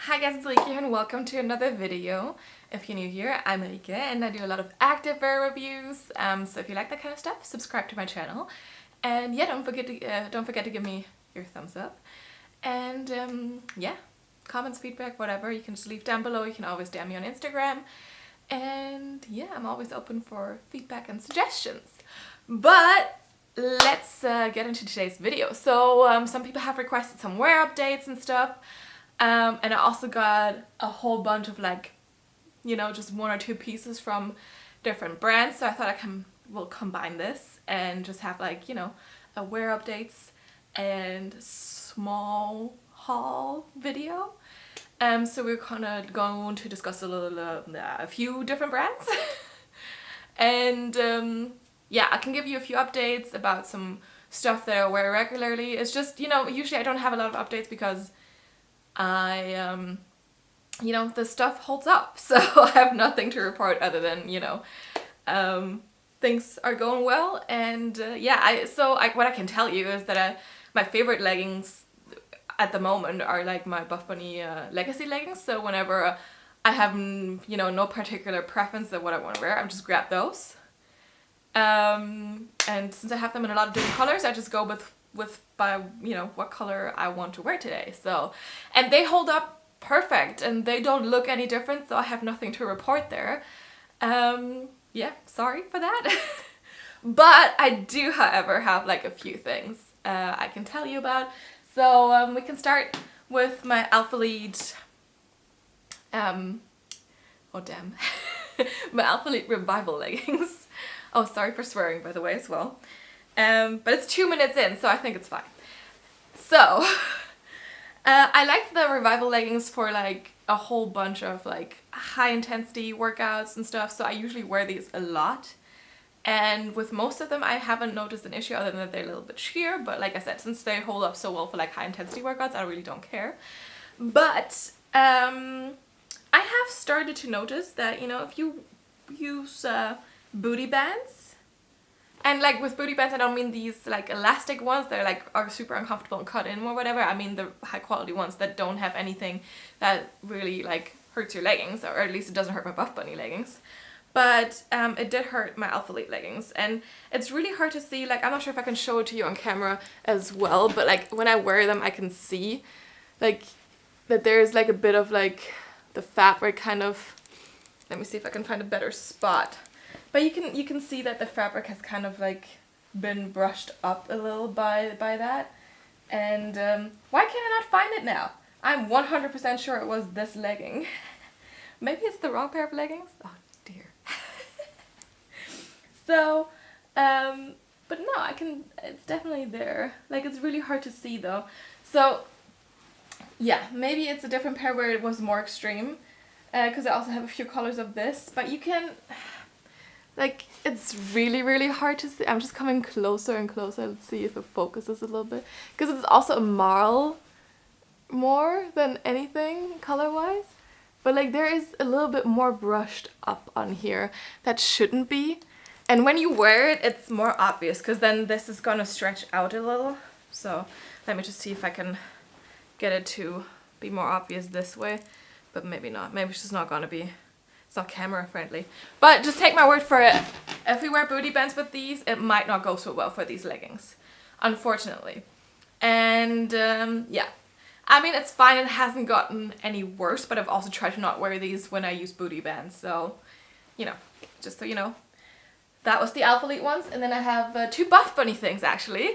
Hi guys, it's Rike here and welcome to another video. If you're new here, I'm Rike and I do a lot of activewear reviews. So if you like that kind of stuff, subscribe to my channel. And yeah, don't forget to give me your thumbs up. And yeah, comments, feedback, whatever, you can just leave down below. You can always DM me on Instagram. And yeah, I'm always open for feedback and suggestions. But let's get into today's video. So some people have requested some wear updates and stuff. And I also got a whole bunch of like, you know, just one or two pieces from different brands. So I thought we'll combine this and just have like, you know, a wear updates and small haul video. So we're kind of going to discuss a few different brands. And yeah, I can give you a few updates about some stuff that I wear regularly. It's just, you know, usually I don't have a lot of updates because you know, the stuff holds up, so I have nothing to report other than, you know, things are going well. And yeah, what I can tell you is that my favorite leggings at the moment are like my Buffbunny Legacy leggings. So whenever I have, you know, no particular preference of what I want to wear, I just grab those. And since I have them in a lot of different colors, I just go by, you know, what color I want to wear today. So, and they hold up perfect and they don't look any different, so I have nothing to report there. Yeah, sorry for that. But I do, however, have like a few things I can tell you about. So we can start with my Alphalete, oh damn, my Alphalete Revival leggings. Oh, sorry for swearing, by the way, as well. But it's 2 minutes in, so I think it's fine. So, I like the Revival leggings for like a whole bunch of like high intensity workouts and stuff, so I usually wear these a lot. And with most of them I haven't noticed an issue other than that they're a little bit sheer, but like I said, since they hold up so well for like high intensity workouts, I really don't care. But I have started to notice that, you know, if you use booty bands, and like with booty bands I don't mean these like elastic ones that like are super uncomfortable and cut in or whatever. I mean the high quality ones that don't have anything that really like hurts your leggings, or at least it doesn't hurt my Buffbunny leggings. But it did hurt my Alphalete leggings, and it's really hard to see. Like, I'm not sure if I can show it to you on camera as well, but like when I wear them I can see like that there's like a bit of like the fabric kind of, let me see if I can find a better spot. But you can see that the fabric has kind of like been brushed up a little by that. And why can I not find it now? I'm 100% sure it was this legging. Maybe it's the wrong pair of leggings? Oh dear. So, but no, it's definitely there. Like, it's really hard to see though. So, yeah, maybe it's a different pair where it was more extreme. Because I also have a few colors of this. But you can... like, it's really, really hard to see. I'm just coming closer and closer. Let's see if it focuses a little bit. Because it's also a marl more than anything color-wise. But, like, there is a little bit more brushed up on here that shouldn't be. And when you wear it, it's more obvious. Because then this is going to stretch out a little. So, let me just see if I can get it to be more obvious this way. But maybe not. Maybe it's just not going to be... it's not camera friendly. But just take my word for it. If we wear booty bands with these, it might not go so well for these leggings, unfortunately. And yeah, I mean, it's fine. It hasn't gotten any worse, but I've also tried to not wear these when I use booty bands. So, you know, just so you know. That was the Alphalete ones. And then I have two Buffbunny things, actually.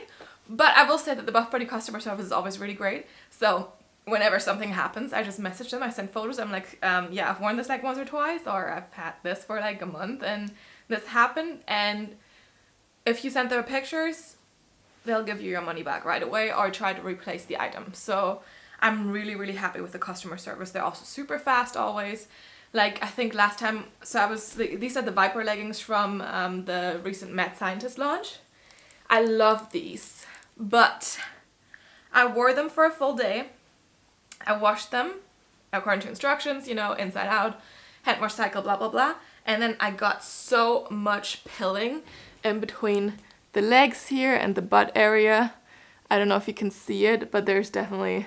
But I will say that the Buffbunny customer service is always really great. So... whenever something happens, I just message them, I send photos, I'm like, yeah, I've worn this like once or twice, or I've had this for like a month and this happened, and if you send them pictures, they'll give you your money back right away or try to replace the item. So I'm really, really happy with the customer service. They're also super fast always. Like, I think last time, so these are the Viper leggings from the recent Mad Scientist launch. I love these, but I wore them for a full day. I washed them according to instructions, you know, inside out, hand wash cycle, blah, blah, blah. And then I got so much pilling in between the legs here and the butt area. I don't know if you can see it, but there's definitely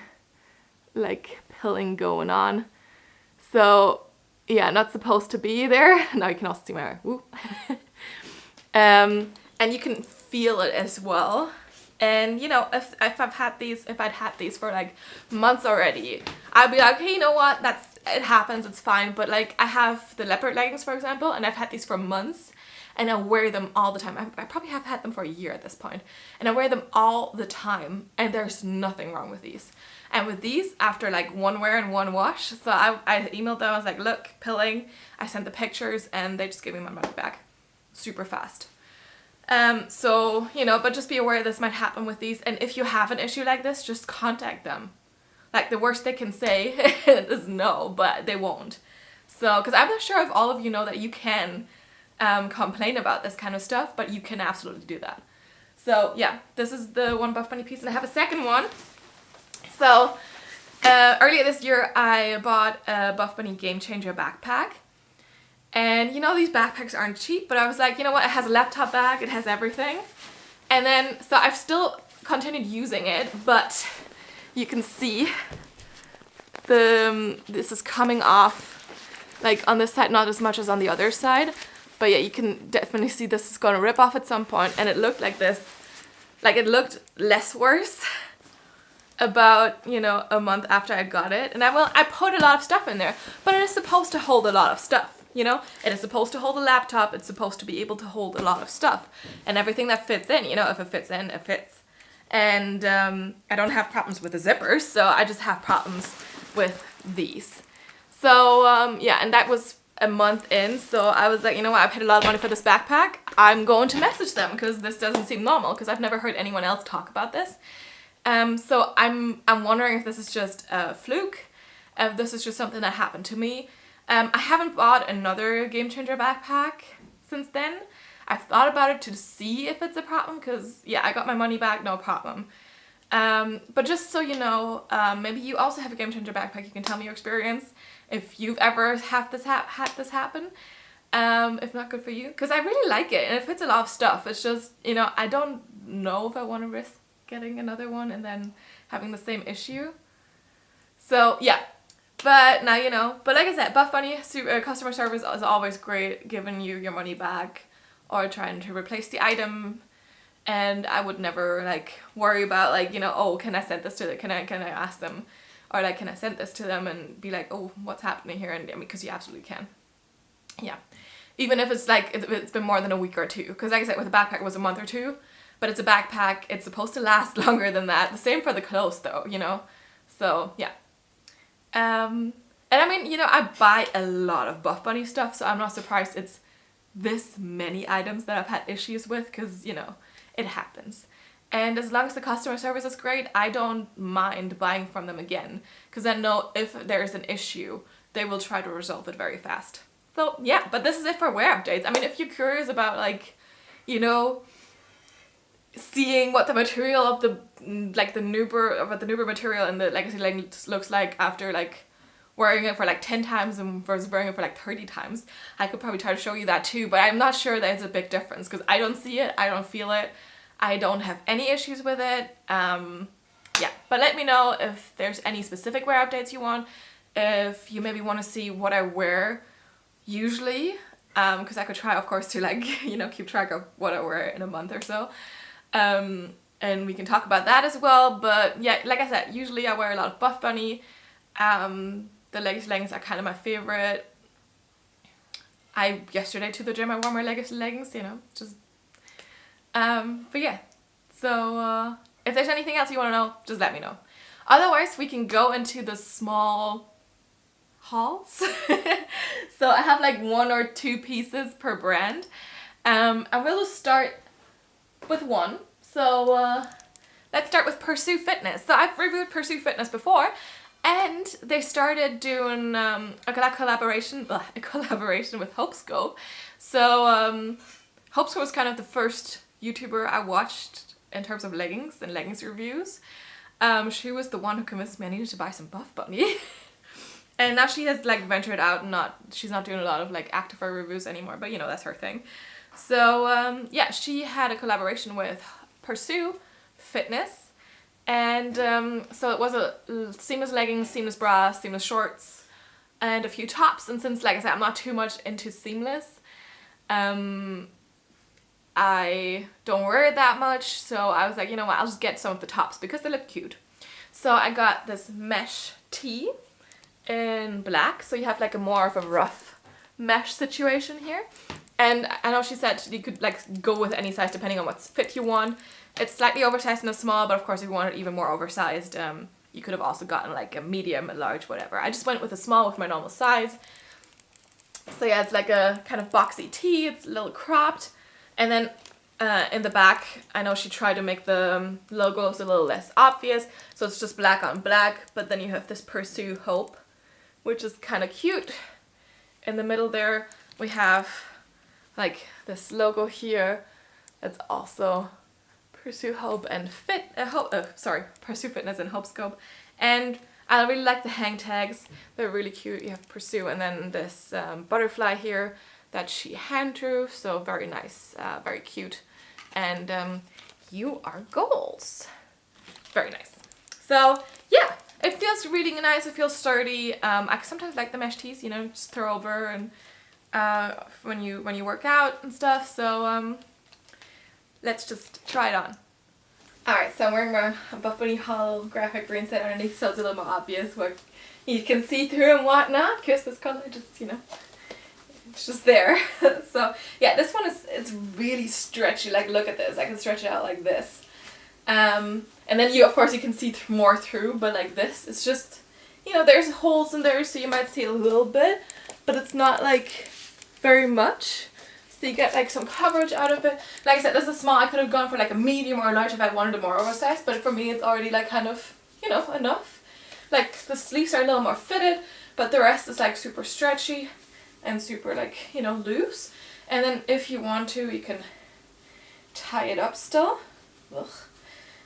like pilling going on. So yeah, not supposed to be there. Now you can also see my eye. Woo. And you can feel it as well. And you know, if I'd had these for like months already, I'd be like, okay, you know what, it happens, it's fine. But like, I have the leopard leggings, for example, and I've had these for months, and I wear them all the time. I probably have had them for a year at this point, and I wear them all the time, and there's nothing wrong with these. And with these, after like one wear and one wash, so I emailed them, I was like, look, pilling. I sent the pictures, and they just gave me my money back super fast. So, you know, but just be aware this might happen with these, and if you have an issue like this, just contact them. Like, the worst they can say is no, but they won't. So, because I'm not sure if all of you know that you can complain about this kind of stuff, but you can absolutely do that. So yeah, this is the one Buffbunny piece, and I have a second one. So earlier this year I bought a Buffbunny Gamechanger backpack, and you know, these backpacks aren't cheap, but I was like, you know what, it has a laptop bag, it has everything. And then, so I've still continued using it, but you can see this is coming off, like on this side, not as much as on the other side. But yeah, you can definitely see this is gonna rip off at some point, and it looked like this. Like, it looked less worse about, you know, a month after I got it. And I put a lot of stuff in there, but it is supposed to hold a lot of stuff, you know? It is supposed to hold a laptop, it's supposed to be able to hold a lot of stuff. And everything that fits in, you know, if it fits in, it fits. And I don't have problems with the zippers, so I just have problems with these. So yeah, and that was a month in, so I was like, you know what, I paid a lot of money for this backpack. I'm going to message them, because this doesn't seem normal, because I've never heard anyone else talk about this. So I'm wondering if this is just a fluke, if this is just something that happened to me. I haven't bought another Gamechanger backpack since then. I've thought about it to see if it's a problem, because yeah, I got my money back, no problem. But just so you know, maybe you also have a Gamechanger backpack, you can tell me your experience. If you've ever had this happen, if not, good for you, because I really like it and it fits a lot of stuff. It's just, you know, I don't know if I want to risk getting another one and then having the same issue. So yeah, but now you know. But like I said, Buffbunny customer service is always great, giving you your money back or trying to replace the item. And I would never like worry about, like, you know, oh, can I send this to them? Can I ask them? Or like, can I send this to them and be like, oh, what's happening here? And I mean, because you absolutely can. Yeah. Even if it's like, it's been more than a week or two. Because like I said, with a backpack it was a month or two. But it's a backpack, it's supposed to last longer than that. The same for the clothes though, you know. So yeah. And I mean, you know, I buy a lot of Buffbunny stuff, so I'm not surprised it's this many items that I've had issues with, because, you know, it happens. And as long as the customer service is great, I don't mind buying from them again, because I know if there's an issue, they will try to resolve it very fast. So yeah, but this is it for wear updates. I mean, if you're curious about, like, you know, seeing what the material of the, like, the Nuber material and the Legacy leggings looks like after, like, wearing it for like 10 times and versus wearing it for like 30 times, I could probably try to show you that too, but I'm not sure that it's a big difference, because I don't see it, I don't feel it, I don't have any issues with it. Yeah, but let me know if there's any specific wear updates you want, if you maybe want to see what I wear usually, because I could try, of course, to, like, you know, keep track of what I wear in a month or so. And we can talk about that as well. But yeah, like I said, usually I wear a lot of Buffbunny. The Legacy leggings are kind of my favorite. Yesterday to the gym I wore my Legacy leggings, you know, just but yeah, so if there's anything else you want to know, just let me know. Otherwise, we can go into the small hauls. So I have like 1 or 2 pieces per brand. And we'll just start with one. So let's start with Pursue Fitness. So I've reviewed Pursue Fitness before, and they started doing a collaboration with HopeScope. So HopeScope was kind of the first YouTuber I watched in terms of leggings and leggings reviews. She was the one who convinced me I needed to buy some Buffbunny. And now she has like ventured out and she's not doing a lot of like activewear reviews anymore, but you know, that's her thing. So yeah, she had a collaboration with Pursue Fitness, And so it was a seamless leggings, seamless bra, seamless shorts, and a few tops. And since, like I said, I'm not too much into seamless, I don't wear it that much, so I was like, you know what, I'll just get some of the tops because they look cute. So I got this mesh tee in black, so you have like a more of a rough mesh situation here. And I know she said you could like go with any size depending on what fit you want. It's slightly oversized in a small, but of course if you wanted even more oversized, you could have also gotten like a medium, a large, whatever. I just went with a small with my normal size. So yeah, it's like a kind of boxy tee, it's a little cropped. And then in the back, I know she tried to make the logos a little less obvious, so it's just black on black, but then you have this Pursue Hope, which is kind of cute. In the middle there, we have like this logo here. It's also Pursue Hope and Pursue Fitness and HopeScope. And I really like the hang tags. They're really cute. You have Pursue and then this butterfly here that she hand drew. So very nice, very cute. And you are goals. Very nice. So yeah, it feels really nice. It feels sturdy. I sometimes like the mesh tees, you know, just throw over and when you work out and stuff. So let's just try it on. Alright, so I'm wearing my Buffbunny holographic green set underneath, so it's a little more obvious what you can see through and whatnot, because this color just, you know, it's just there. So yeah, this one it's really stretchy. Like, look at this, I can stretch it out like this. And then you, of course, you can see more through, but like this, it's just, you know, there's holes in there, so you might see a little bit, but it's not like very much. So you get like some coverage out of it. Like I said, this is small. I could have gone for like a medium or a large if I wanted a more oversized, but for me it's already like kind of, you know, enough. Like the sleeves are a little more fitted, but the rest is like super stretchy and super like, you know, loose. And then if you want to, you can tie it up still. Ugh.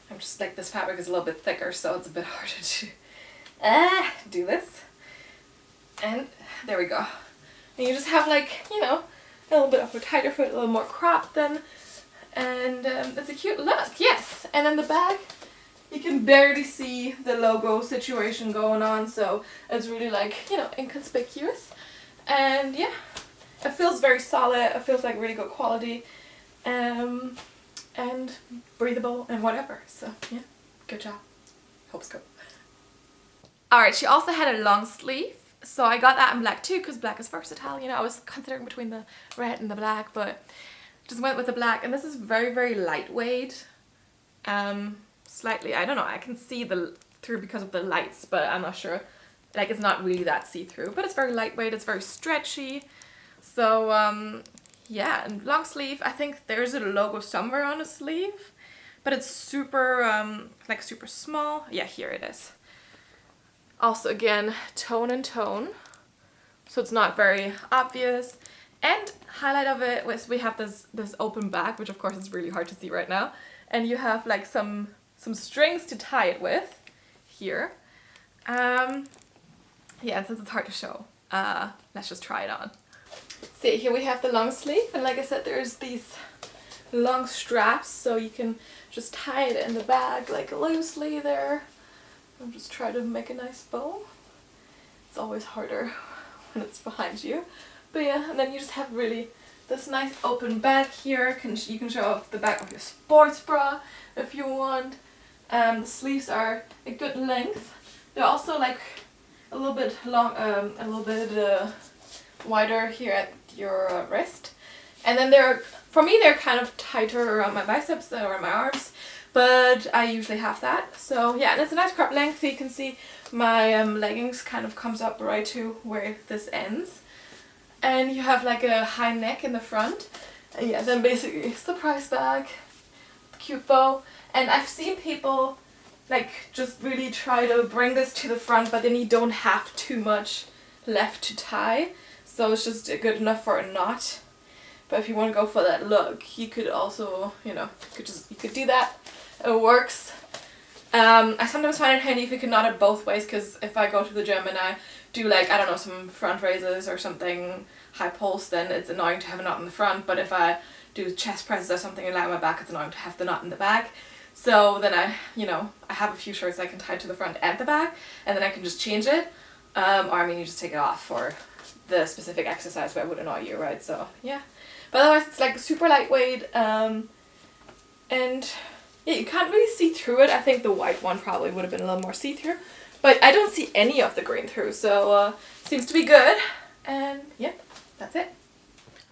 I'm just like, this fabric is a little bit thicker, so it's a bit harder to do this. And there we go. And you just have like, you know, a little bit of a tighter fit, a little more cropped then, and it's a cute look, yes. And then the back, you can barely see the logo situation going on, so it's really like, you know, inconspicuous. And yeah, it feels very solid, it feels like really good quality, and breathable and whatever, so yeah, good job, HopeScope. Alright, she also had a long sleeve. So I got that in black too, because black is versatile, you know. I was considering between the red and the black, but just went with the black. And this is very, very lightweight. Slightly, I don't know, I can see through because of the lights, but I'm not sure. Like, it's not really that see-through, but it's very lightweight, it's very stretchy. So, yeah, and long sleeve. I think there's a logo somewhere on the sleeve, but it's super, like super small. Yeah, here it is. Also, again, tone and tone, so it's not very obvious. And highlight of it was we have this open back, which of course is really hard to see right now. And you have like some strings to tie it with here. Yeah, and since it's hard to show, let's just try it on. See, here we have the long sleeve, and like I said, there's these long straps, so you can just tie it in the bag like loosely there. I'll just try to make a nice bow. It's always harder when it's behind you. But yeah, and then you just have really this nice open back here. You can show off the back of your sports bra if you want. The sleeves are a good length. They're also like a little bit long, a little bit wider here at your wrist. And then for me, they're kind of tighter around my biceps or around my arms. But I usually have that, so yeah, and it's a nice crop length. You can see my leggings kind of comes up right to where this ends, and you have like a high neck in the front, and yeah, then basically it's the price bag, cute bow. And I've seen people like just really try to bring this to the front, but then you don't have too much left to tie, so it's just good enough for a knot. But if you want to go for that look, you could also, you know, you could do that. It works. I sometimes find it handy if you can knot it both ways, because if I go to the gym and I do like, I don't know, some front raises or something high pulse, then it's annoying to have a knot in the front. But if I do chest presses or something and lie on my back, it's annoying to have the knot in the back. So then I have a few shorts I can tie to the front and the back, and then I can just change it. Or I mean, you just take it off for the specific exercise where it would annoy you, right? So yeah. But otherwise it's like super lightweight, and yeah, you can't really see through it. I think the white one probably would have been a little more see-through, but I don't see any of the green through, so seems to be good. And yeah, that's it.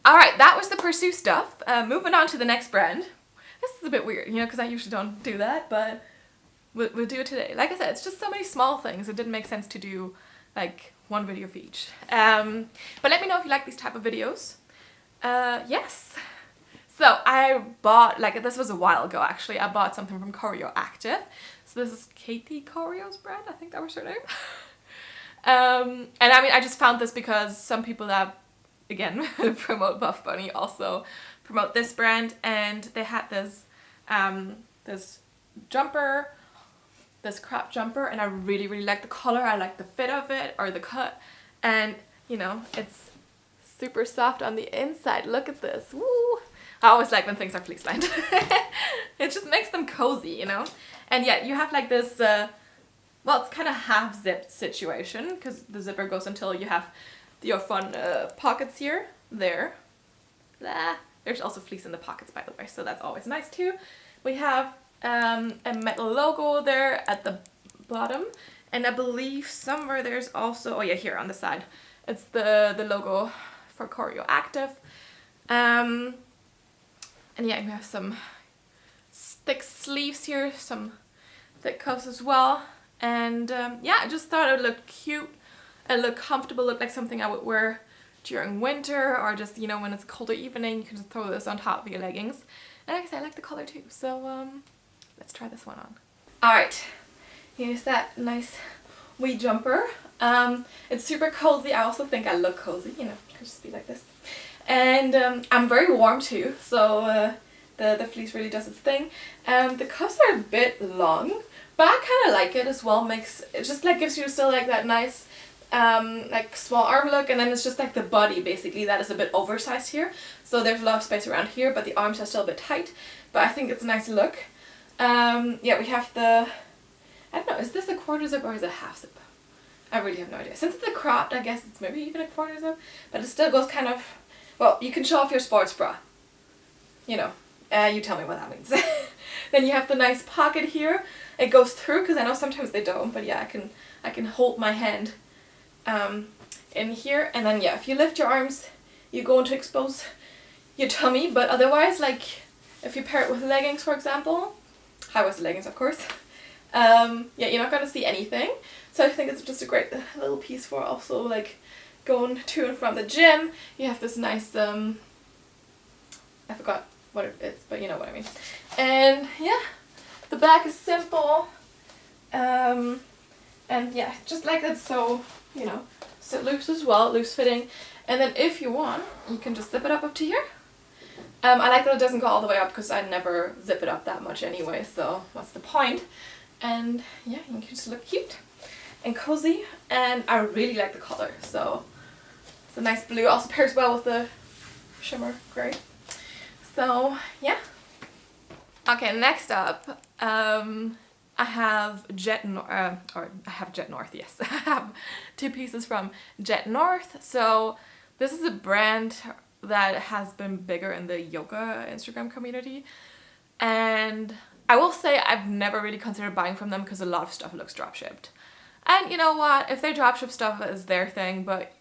Alright, that was the Pursue stuff. Moving on to the next brand. This is a bit weird, you know, because I usually don't do that, but we'll do it today. Like I said, it's just so many small things. It didn't make sense to do like one video for each. But let me know if you like these type of videos. Yes. So I bought, like, this was a while ago actually, I bought something from Corio Active. So this is Katie Corio's brand, I think that was her name. And I mean, I just found this because some people that, again, promote Buffbunny also promote this brand, and they had this this jumper, this crop jumper, and I really like the color. I like the fit of it, or the cut, and you know, it's super soft on the inside. Look at this. Woo! I always like when things are fleece lined. It just makes them cozy, you know. And yeah, you have like this well, it's kind of half zipped situation because the zipper goes until you have your fun pockets here, there. Blah. There's also fleece in the pockets, by the way, so that's always nice too. We have a metal logo there at the bottom, and I believe somewhere there's also, oh yeah, here on the side, it's the logo for Corio Active. And yeah, we have some thick sleeves here, some thick cuffs as well. And yeah, I just thought it would look cute, it looked comfortable, looked like something I would wear during winter, or just, you know, when it's a colder evening, you can just throw this on top of your leggings. And like I said, I like the color too, so let's try this one on. Alright, here's that nice wee jumper. It's super cozy. I also think I look cozy, you know, I can just be like this. And I'm very warm too, so the fleece really does its thing. The cuffs are a bit long, but I kind of like it as well. It just like gives you still like that nice like small arm look, and then it's just like the body basically that is a bit oversized here. So there's a lot of space around here, but the arms are still a bit tight. But I think it's a nice look. Yeah, we have the, I don't know, is this a quarter zip or is it a half zip? I really have no idea. Since it's a cropped, I guess it's maybe even a quarter zip, but it still goes kind of, well, you can show off your sports bra. You know, you tell me what that means. Then you have the nice pocket here. It goes through, because I know sometimes they don't, but yeah, I can hold my hand in here, and then yeah, if you lift your arms, you're going to expose your tummy, but otherwise, like, if you pair it with leggings, for example, high-waisted leggings, of course, yeah, you're not going to see anything. So I think it's just a great little piece for also, like, going to and from the gym. You have this nice, I forgot what it is, but you know what I mean. And yeah, the back is simple, and yeah, just like that, so, you know, so loose as well, loose fitting. And then if you want, you can just zip it up to here. I like that it doesn't go all the way up because I never zip it up that much anyway, so what's the point? And yeah, you can just look cute and cozy, and I really like the color, so it's a nice blue, also pairs well with the shimmer gray. So yeah. Okay, next up, I have Jed North, yes. I have two pieces from Jed North. So this is a brand that has been bigger in the yoga Instagram community, and I will say I've never really considered buying from them because a lot of stuff looks dropshipped. And you know what, if they dropship stuff is their thing, but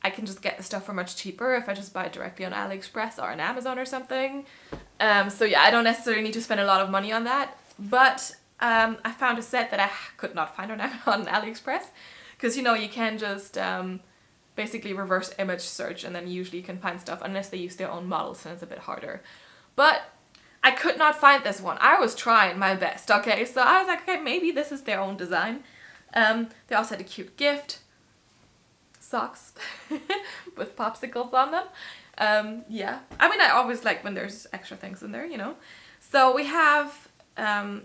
I can just get the stuff for much cheaper if I just buy it directly on AliExpress or on Amazon or something. So yeah, I don't necessarily need to spend a lot of money on that, but I found a set that I could not find on AliExpress, because you know, you can just basically reverse image search, and then usually you can find stuff unless they use their own models, and it's a bit harder. But I could not find this one. I was trying my best, okay? So I was like, okay, maybe this is their own design. They also had a cute gift. Socks with popsicles on them. Yeah. I mean, I always like when there's extra things in there, you know. So we have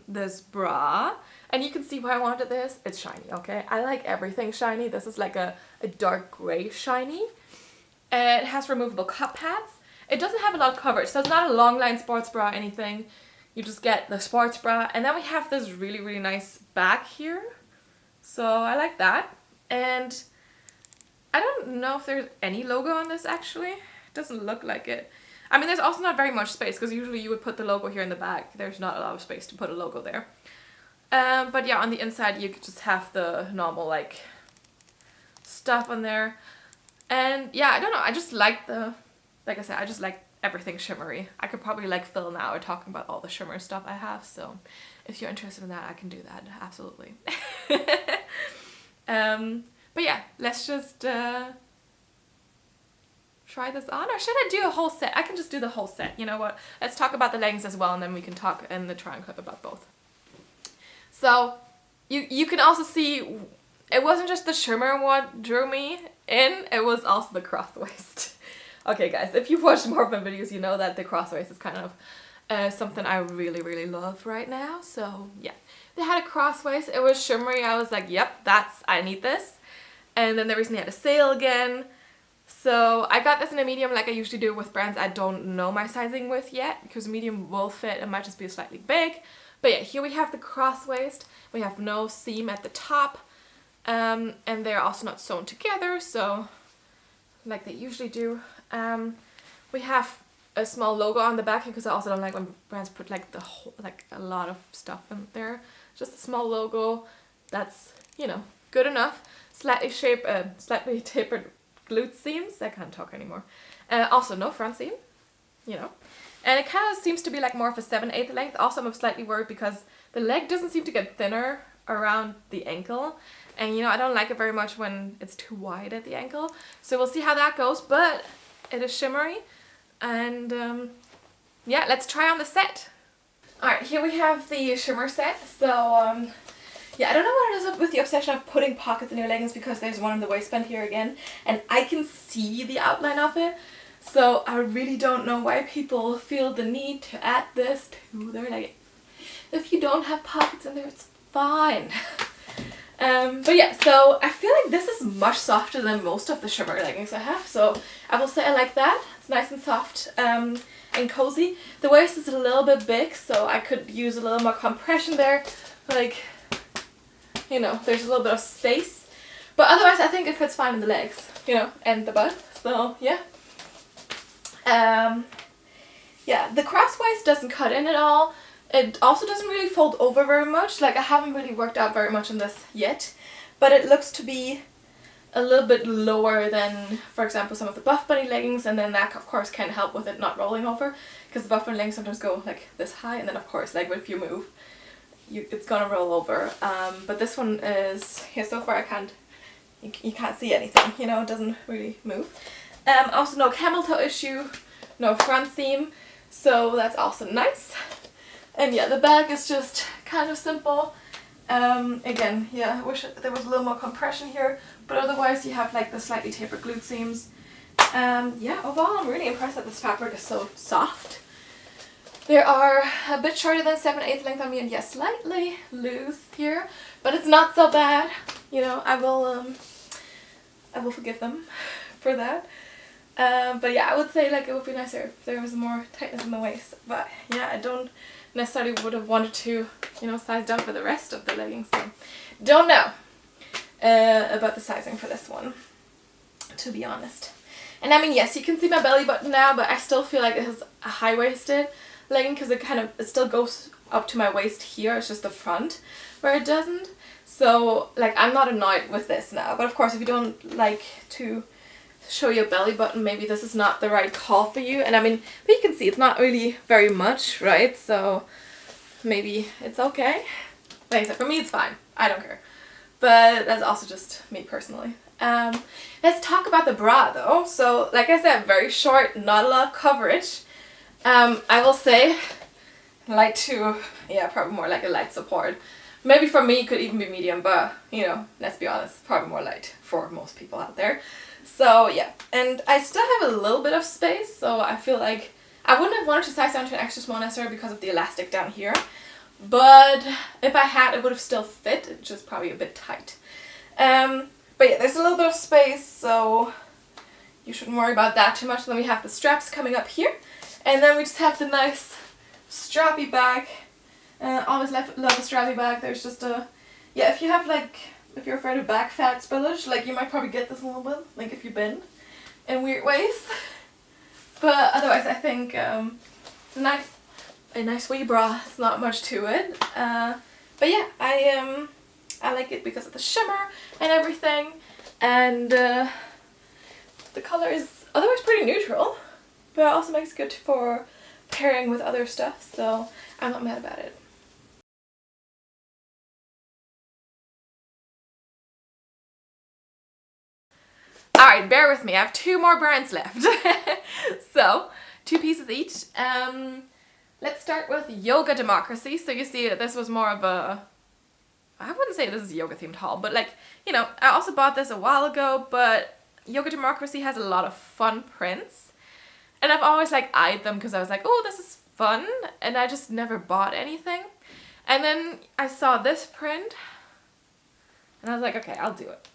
this bra, and you can see why I wanted this. It's shiny, okay? I like everything shiny. This is like a dark gray shiny. It has removable cup pads. It doesn't have a lot of coverage, so it's not a long line sports bra or anything. you just get the sports bra. And then we have this really, really nice bag here. So I like that. And I don't know if there's any logo on this actually. It doesn't look like it. I mean, there's also not very much space because usually you would put the logo here in the back. There's not a lot of space to put a logo there. But yeah, on the inside you could just have the normal like stuff on there. And yeah, I don't know, I just like like I said, I just like everything shimmery. I could probably like fill an hour talking about all the shimmer stuff I have, so if you're interested in that, I can do that, absolutely. But yeah, let's just try this on, or should I do a whole set? I can just do the whole set, you know what? Let's talk about the leggings as well, and then we can talk in the try on clip about both. So you can also see it wasn't just the shimmer what drew me in, it was also the cross waist. Okay guys, if you've watched more of my videos, you know that the cross waist is kind of something I really, really love right now. So yeah, they had a cross waist, it was shimmery, I was like, yep, I need this. And then they recently had a sale again. So I got this in a medium like I usually do with brands I don't know my sizing with yet, because medium will fit, it might just be slightly big. But yeah, here we have the cross waist, we have no seam at the top, and they're also not sewn together, so like they usually do. We have a small logo on the back because I also don't like when brands put like the whole, like a lot of stuff in there. Just a small logo, that's, you know, good enough. Slightly tapered glute seams. I can't talk anymore. Also no front seam, you know. And it kind of seems to be like more of a 7/8 length. Also I'm slightly worried because the leg doesn't seem to get thinner around the ankle. And you know, I don't like it very much when it's too wide at the ankle. So we'll see how that goes, but it is shimmery. And yeah, let's try on the set. Alright, here we have the shimmer set. So yeah, I don't know what it is with the obsession of putting pockets in your leggings, because there's one in the waistband here again. And I can see the outline of it. So I really don't know why people feel the need to add this to their leggings. If you don't have pockets in there, it's fine. But yeah, so I feel like this is much softer than most of the shimmer leggings I have, so I will say I like that. It's nice and soft and cozy. The waist is a little bit big, so I could use a little more compression there, like, you know, there's a little bit of space. But otherwise I think it fits fine in the legs, you know, and the butt, so yeah. Yeah, the cross waist doesn't cut in at all. It also doesn't really fold over very much. Like, I haven't really worked out very much on this yet, but it looks to be a little bit lower than, for example, some of the Buffbunny leggings, and then that of course can help with it not rolling over, because the Buffbunny leggings sometimes go like this high, and then of course, like, if you move, it's gonna roll over. But this one is, yeah, so far you can't see anything, you know, it doesn't really move. Also no camel toe issue, no front seam, so that's also nice. And yeah, the bag is just kind of simple. Again, yeah, I wish there was a little more compression here, but otherwise you have like the slightly tapered glute seams. Yeah, overall I'm really impressed that this fabric is so soft. They are a bit shorter than 7/8 length on me, and yes, slightly loose here, but it's not so bad. You know, I will forgive them for that. But yeah, I would say like it would be nicer if there was more tightness in the waist. But yeah, I don't necessarily would have wanted to, you know, size down for the rest of the leggings. So don't know about the sizing for this one, to be honest. And I mean, yes, you can see my belly button now, but I still feel like it is a high-waisted legging because it still goes up to my waist here. It's just the front where it doesn't. So like, I'm not annoyed with this now. But of course, if you don't like to show your belly button, maybe this is not the right call for you. And I mean, but you can see it's not really very much, right? So maybe it's okay. Like I said, for me it's fine, I don't care, but that's also just me personally. Let's talk about the bra though. So like I said, very short, not a lot of coverage. I will say light to, yeah, probably more like a light support. Maybe for me it could even be medium, but you know, let's be honest, probably more light for most people out there. So yeah, and I still have a little bit of space, so I feel like I wouldn't have wanted to size down to an extra small necessarily because of the elastic down here, but if I had, it would have still fit. It's just probably a bit tight. But yeah, there's a little bit of space, so you shouldn't worry about that too much. Then we have the straps coming up here, and then we just have the nice strappy back. Always love a strappy back. There's just a, yeah, if you have like, if you're afraid of back fat spillage, like you might probably get this a little bit, like if you bend in weird ways. But otherwise I think it's a nice wee bra. It's not much to it. But yeah, I like it because of the shimmer and everything, and the color is otherwise pretty neutral, but it also makes it good for pairing with other stuff, so I'm not mad about it. Alright, bear with me, I have 2 more brands left. So, 2 pieces each. Let's start with Yoga Democracy. So you see this was more of a, I wouldn't say this is a yoga themed haul, but like, you know, I also bought this a while ago, but Yoga Democracy has a lot of fun prints. And I've always like eyed them because I was like, oh, this is fun, and I just never bought anything. And then I saw this print and I was like, okay, I'll do it.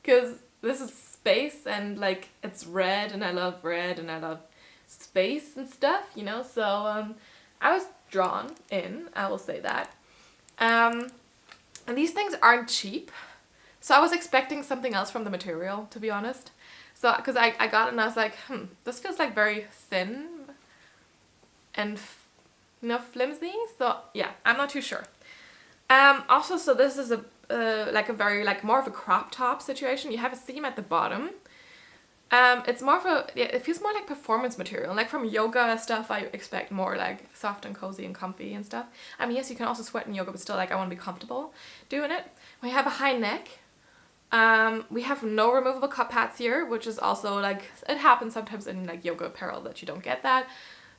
Because this is space and like it's red and I love space and stuff, you know, so I was drawn in, I will say that. And these things aren't cheap, so I was expecting something else from the material, to be honest. So, because I got it and I was like, this feels like very thin and flimsy, so yeah, I'm not too sure. Also, so this is a like a very, like more of a crop top situation. You have a seam at the bottom. It's more of a, yeah, it feels more like performance material. Like from yoga stuff, I expect more like soft and cozy and comfy and stuff. I mean, yes, you can also sweat in yoga, but still, like, I want to be comfortable doing it. We have a high neck. We have no removable cup pads here, which is also like, it happens sometimes in like yoga apparel that you don't get that.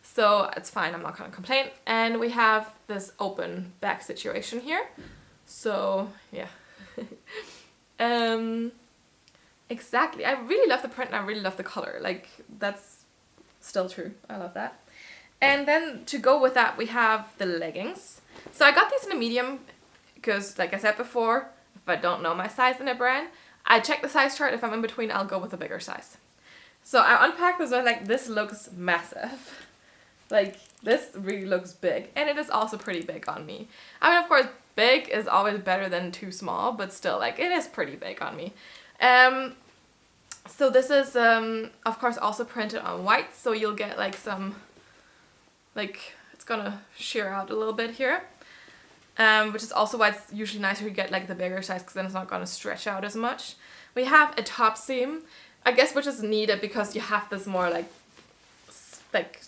So it's fine, I'm not gonna complain. And we have this open back situation here. So yeah. Exactly. I really love the print and I really love the color. Like, that's still true. I love that. And then to go with that, we have the leggings. So I got these in a medium because, like I said before, if I don't know my size in a brand, I check the size chart. If I'm in between, I'll go with a bigger size. So I unpacked this, and I was like, this looks massive. Like, this really looks big. And it is also pretty big on me. I mean, of course, big is always better than too small, but still, like, it is pretty big on me. So this is, of course, also printed on white, so you'll get like some, like, it's gonna shear out a little bit here, which is also why it's usually nicer to get like the bigger size, because then it's not gonna stretch out as much. We have a top seam, I guess, which is needed because you have this more like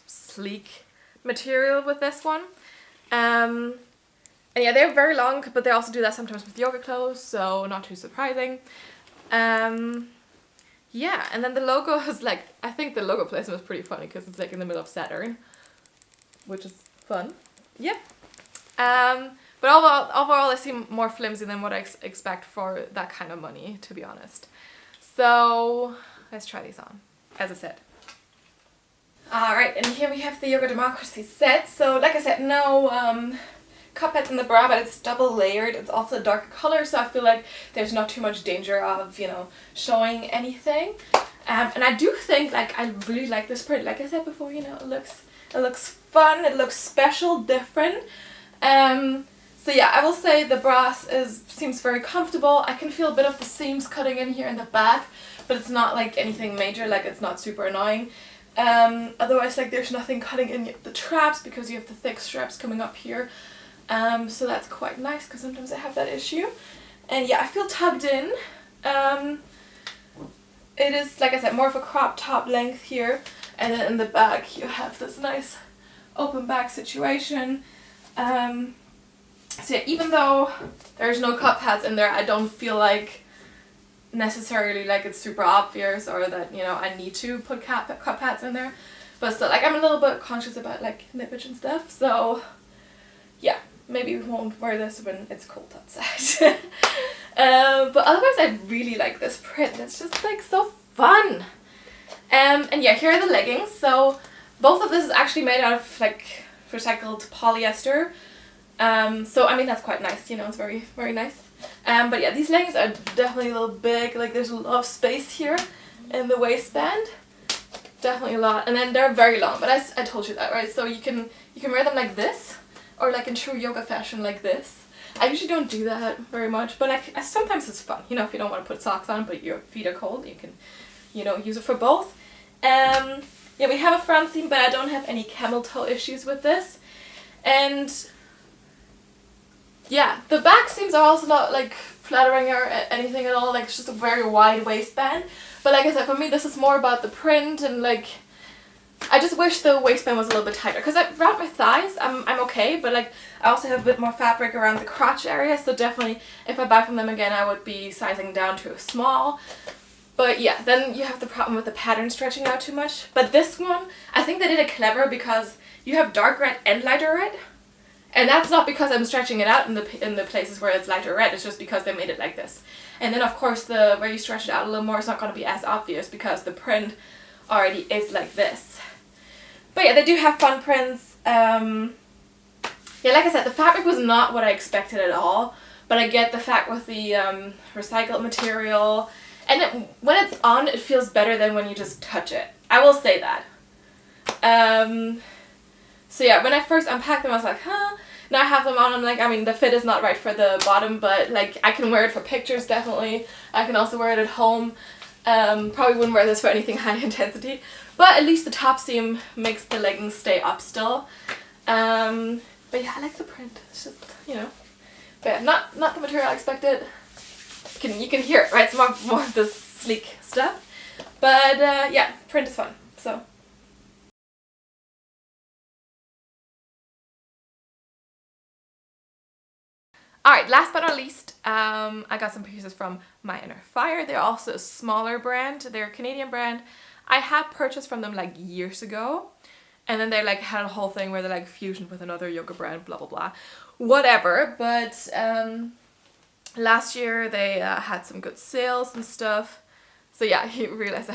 sleek material with this one. And yeah, they're very long, but they also do that sometimes with yoga clothes, so not too surprising. Yeah, and then the logo is like, I think the logo placement is pretty funny because it's like in the middle of Saturn, which is fun. Yeah. But overall I seem more flimsy than what I expect for that kind of money, to be honest. So let's try these on, as I said. Alright, and here we have the Yoga Democracy set. So like I said, no cup pads in the bra, but it's double layered. It's also a darker color, so I feel like there's not too much danger of, you know, showing anything. And I do think, like, I really like this print. Like I said before, you know, it looks fun, it looks special, different. So yeah, I will say the bra seems very comfortable. I can feel a bit of the seams cutting in here in the back, but it's not like anything major, like it's not super annoying. Otherwise, like, there's nothing cutting in the traps because you have the thick straps coming up here. So that's quite nice because sometimes I have that issue. And yeah, I feel tugged in. It is, like I said, more of a crop top length here. And then in the back you have this nice open back situation. So yeah, even though there's no cup pads in there, I don't feel like necessarily like it's super obvious or that, you know, I need to put cup pads in there. But still, like, I'm a little bit conscious about like nippage and stuff, so yeah. Maybe we won't wear this when it's cold outside. But otherwise I really like this print. It's just like so fun. And yeah, here are the leggings. So both of this is actually made out of like recycled polyester. So I mean, that's quite nice, you know, it's very, very nice. But yeah, these leggings are definitely a little big. Like, there's a lot of space here in the waistband. definitely a lot. And then they're very long, but I told you that, right? So you can wear them like this, or like in true yoga fashion like this. I usually don't do that very much, but sometimes it's fun, you know, if you don't want to put socks on but your feet are cold, you can, you know, use it for both. Yeah, we have a front seam, but I don't have any camel toe issues with this. And yeah, the back seams are also not like flattering or anything at all, like it's just a very wide waistband. But like I said, for me this is more about the print, and like I just wish the waistband was a little bit tighter, because around my thighs I'm okay, but like I also have a bit more fabric around the crotch area, so definitely if I buy from them again I would be sizing down to a small. But yeah, then you have the problem with the pattern stretching out too much. But this one, I think they did it clever, because you have dark red and lighter red. And that's not because I'm stretching it out in the places where it's lighter red, it's just because they made it like this. And then of course where you stretch it out a little more, it's not going to be as obvious because the print already is like this. But yeah, they do have fun prints. Yeah, like I said, the fabric was not what I expected at all, but I get the fact with the recycled material, and when it's on it feels better than when you just touch it. I will say that. So yeah, when I first unpacked them I was like, huh. Now I have them on, I'm like, I mean the fit is not right for the bottom, but like I can wear it for pictures definitely. I can also wear it at home. Probably wouldn't wear this for anything high intensity, but at least the top seam makes the leggings stay up still. But yeah, I like the print. It's just, you know, but yeah, not the material I expected. You can hear it, right? It's more of the sleek stuff. But yeah, print is fun. So. Alright, last but not least, I got some pieces from My Inner Fire. They're also a smaller brand. They're a Canadian brand. I had purchased from them like years ago. And then they like had a whole thing where they like fusioned with another yoga brand, blah blah blah. Whatever, but last year they had some good sales and stuff. So yeah, you realize I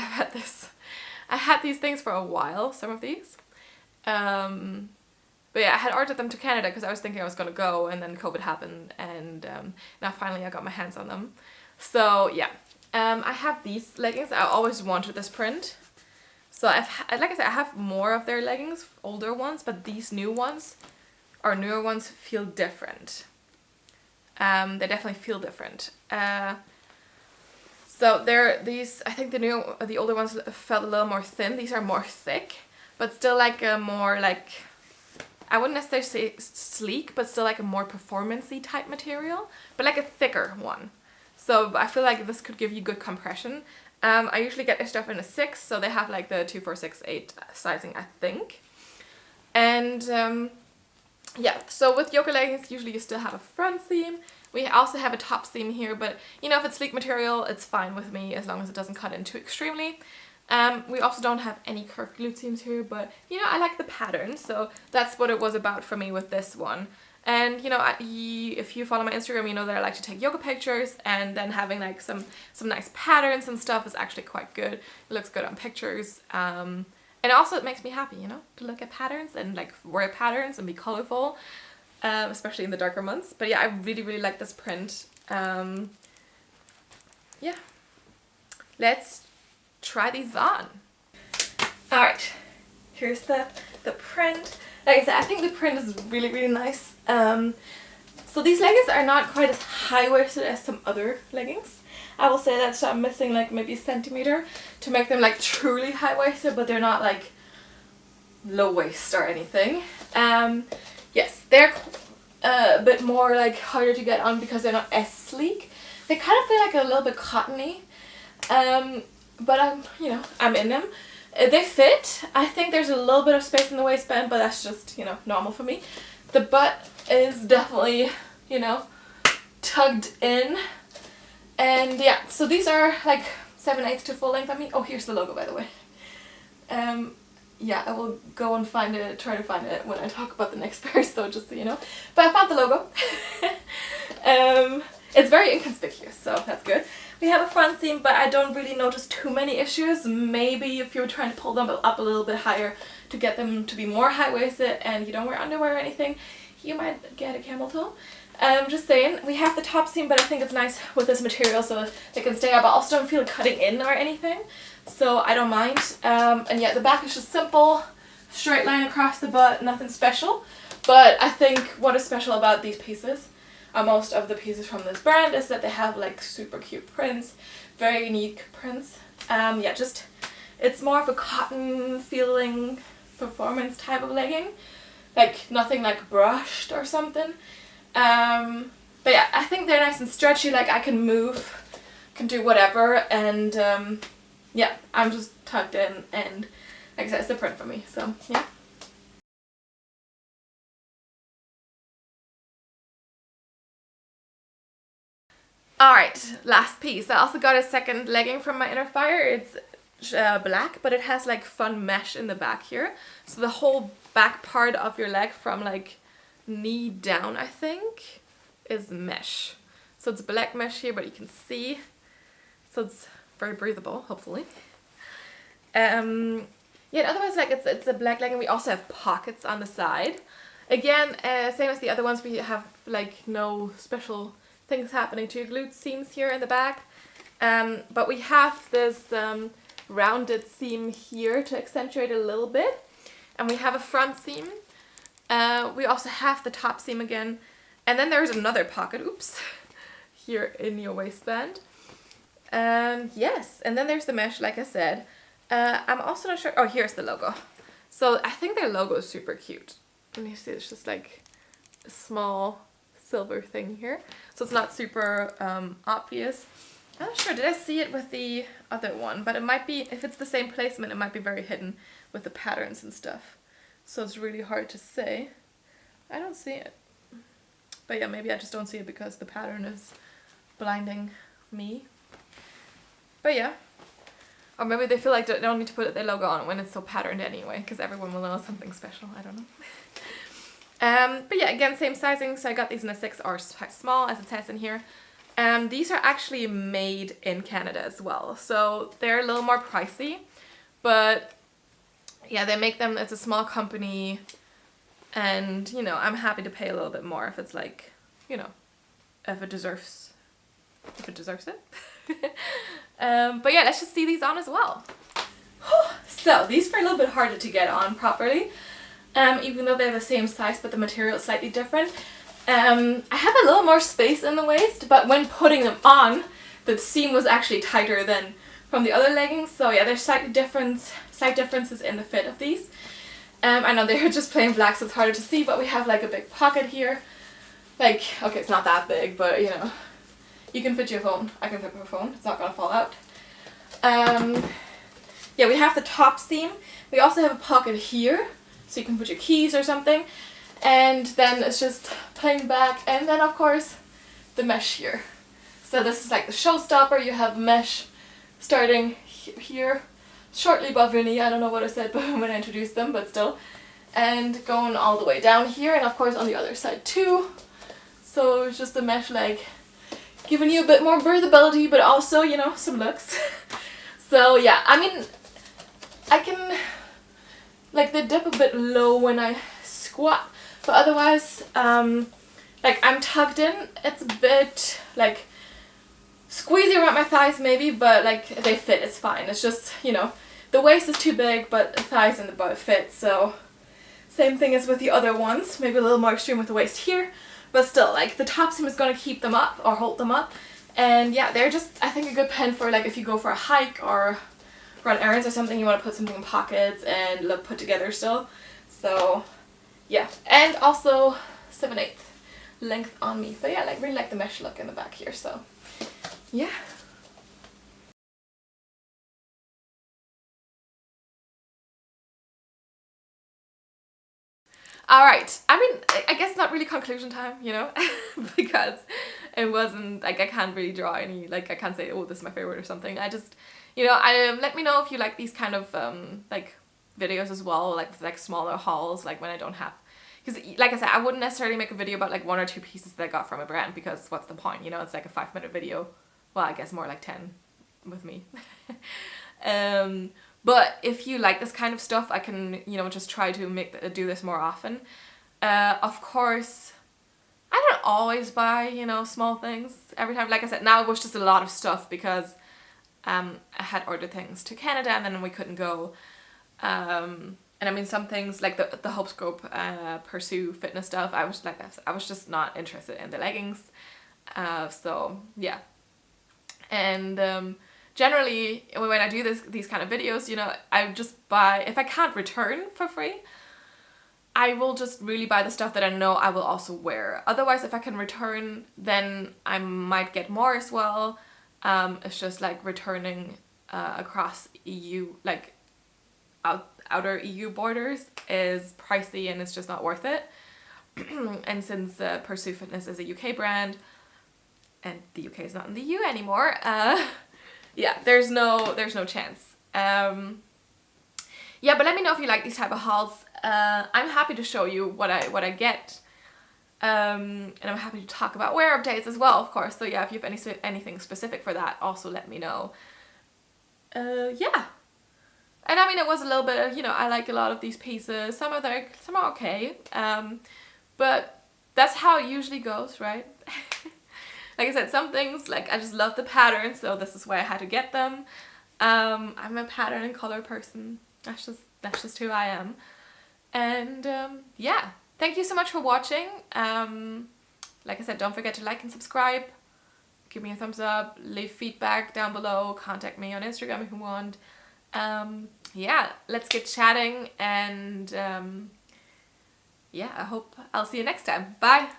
had these things for a while, some of these. But yeah, I had ordered them to Canada because I was thinking I was going to go, and then COVID happened, and now finally I got my hands on them. So yeah, I have these leggings. I always wanted this print. So like I said, I have more of their leggings, older ones, but these new ones, or newer ones, feel different. They definitely feel different. So these, I think the older ones felt a little more thin. These are more thick, but still like a more like, I wouldn't necessarily say sleek, but still like a more performance-y type material, but like a thicker one. So I feel like this could give you good compression. I usually get their stuff in a 6, so they have like the 2, 4, 6, 8 sizing, I think. And yeah, so with yoga leggings, usually you still have a front seam. We also have a top seam here, but you know, if it's sleek material, it's fine with me as long as it doesn't cut in too extremely. We also don't have any curved glute seams here, but you know, I like the pattern, so that's what it was about for me with this one. And you know, if you follow my Instagram, you know that I like to take yoga pictures, and then having like some nice patterns and stuff is actually quite good. It looks good on pictures, and also it makes me happy, you know, to look at patterns and like wear patterns and be colorful, especially in the darker months. But yeah, I really like this print. Yeah, let's try these on. Alright, here's the print. Like I said, I think the print is really nice. So these leggings are not quite as high-waisted as some other leggings. I will say that, so I'm missing like maybe a centimeter to make them like truly high-waisted, but they're not like low waist or anything. Yes, they're a bit more like harder to get on because they're not as sleek. They kind of feel like a little bit cottony. But you know, I'm in them. They fit. I think there's a little bit of space in the waistband, but that's just, you know, normal for me. The butt is definitely, you know, tugged in. And yeah, so these are like 7/8 to full length on me. Oh, here's the logo, by the way. Yeah, I will go and find it, try to find it when I talk about the next pair, so just so you know. But I found the logo. It's very inconspicuous, so that's good. We have a front seam, but I don't really notice too many issues. Maybe if you're trying to pull them up a little bit higher to get them to be more high-waisted and you don't wear underwear or anything, you might get a camel toe. Just saying, we have the top seam, but I think it's nice with this material so they can stay up. I also don't feel it cutting in or anything, so I don't mind. And yeah, the back is just simple, straight line across the butt, nothing special. But I think what is special about these pieces, most of the pieces from this brand, is that they have like super cute prints, very unique prints. Yeah, just it's more of a cotton feeling performance type of legging, like nothing like brushed or something. But yeah, I think they're nice and stretchy, like I can move, can do whatever, and yeah, I'm just tucked in, and like I said, it's the print for me, so yeah. Alright, last piece. I also got a second legging from my Inner Fire. It's black, but it has like fun mesh in the back here. So the whole back part of your leg from like knee down, I think, is mesh. So it's black mesh here, but you can see. So it's very breathable, hopefully. Yeah, otherwise like it's a black legging. We also have pockets on the side. Again, same as the other ones, we have like no special things happening to your glute seams here in the back. But we have this rounded seam here to accentuate a little bit. And we have a front seam. We also have the top seam again. And then there's another pocket, oops, here in your waistband. Yes, and then there's the mesh, like I said. I'm also not sure, oh, here's the logo. So I think their logo is super cute. Let me see, it's just like a small silver thing here. So it's not super obvious. I'm not sure, did I see it with the other one? But it might be, if it's the same placement, it might be very hidden with the patterns and stuff. So it's really hard to say. I don't see it. But yeah, maybe I just don't see it because the pattern is blinding me. But yeah. Or maybe they feel like they don't need to put their logo on it when it's so patterned anyway, because everyone will know something special. I don't know. But yeah, again, same sizing. So I got these in a 6 or small, as it says in here. These are actually made in Canada as well. So they're a little more pricey. But yeah, they make them, it's a small company. And, you know, I'm happy to pay a little bit more if it's like, you know, if it deserves it. But yeah, let's just see these on as well. So these are a little bit harder to get on properly, even though they're the same size, but the material is slightly different. I have a little more space in the waist, but when putting them on, the seam was actually tighter than from the other leggings. So yeah, there's slight differences in the fit of these. I know they're just plain black, so it's harder to see, but we have like a big pocket here. Like, okay, it's not that big, but you know, you can fit your phone. I can fit my phone. It's not gonna fall out. Yeah, we have the top seam. We also have a pocket here, so you can put your keys or something. And then it's just plain back, and then of course the mesh here. So this is like the showstopper. You have mesh starting here, shortly above your knee. I don't know what I said when I introduced them, but still. And going all the way down here, and of course on the other side too. So it's just the mesh leg, giving you a bit more breathability, but also, you know, some looks. So yeah, I mean, I can, like, they dip a bit low when I squat, but otherwise, like, I'm tucked in. It's a bit, like, squeezy around my thighs maybe, but, like, they fit, it's fine. It's just, you know, the waist is too big, but the thighs and the butt fit, so same thing as with the other ones. Maybe a little more extreme with the waist here, but still, like, the top seam is going to keep them up, or hold them up. And yeah, they're just, I think, a good pen for, like, if you go for a hike or run errands or something, you want to put something in pockets and look put together still. So yeah, and also 7/8 length on me. But yeah, like, really like the mesh look in the back here, so yeah. Alright, I mean, I guess not really conclusion time, you know, because it wasn't, like, I can't really draw any, like, I can't say, oh, this is my favorite or something. I just, you know, let me know if you like these kind of, like, videos as well, like, with, like, smaller hauls, like, when I don't have, because, like I said, I wouldn't necessarily make a video about, like, 1 or 2 pieces that I got from a brand, because what's the point, you know, it's like a 5-minute video, well, I guess more like 10 with me. But if you like this kind of stuff, I can, you know, just try to do this more often. Of course, I don't always buy, you know, small things every time. Like I said, now it was just a lot of stuff because I had ordered things to Canada and then we couldn't go. And I mean, some things like the HopeScope Pursue fitness stuff, I was just not interested in the leggings. So yeah. And generally when I do these kind of videos, you know, I just buy, if I can't return for free, I will just really buy the stuff that I know I will also wear. Otherwise, if I can return, then I might get more as well. It's just like returning across EU, like outer EU borders is pricey and it's just not worth it. And since Pursue Fitness is a UK brand and the UK is not in the EU anymore, yeah, there's no chance. Yeah, but let me know if you like these type of hauls. I'm happy to show you what I get. And I'm happy to talk about wear updates as well, of course. So yeah, if you have anything specific for that, also let me know. Yeah. And I mean, it was a little bit of, you know, I like a lot of these pieces. Some are okay. But that's how it usually goes, right? Like I said, some things, like, I just love the pattern, so this is why I had to get them. I'm a pattern and color person. That's just who I am. And yeah, thank you so much for watching. Like I said, don't forget to like and subscribe. Give me a thumbs up, leave feedback down below, contact me on Instagram if you want. Yeah, let's get chatting, and yeah, I hope I'll see you next time. Bye!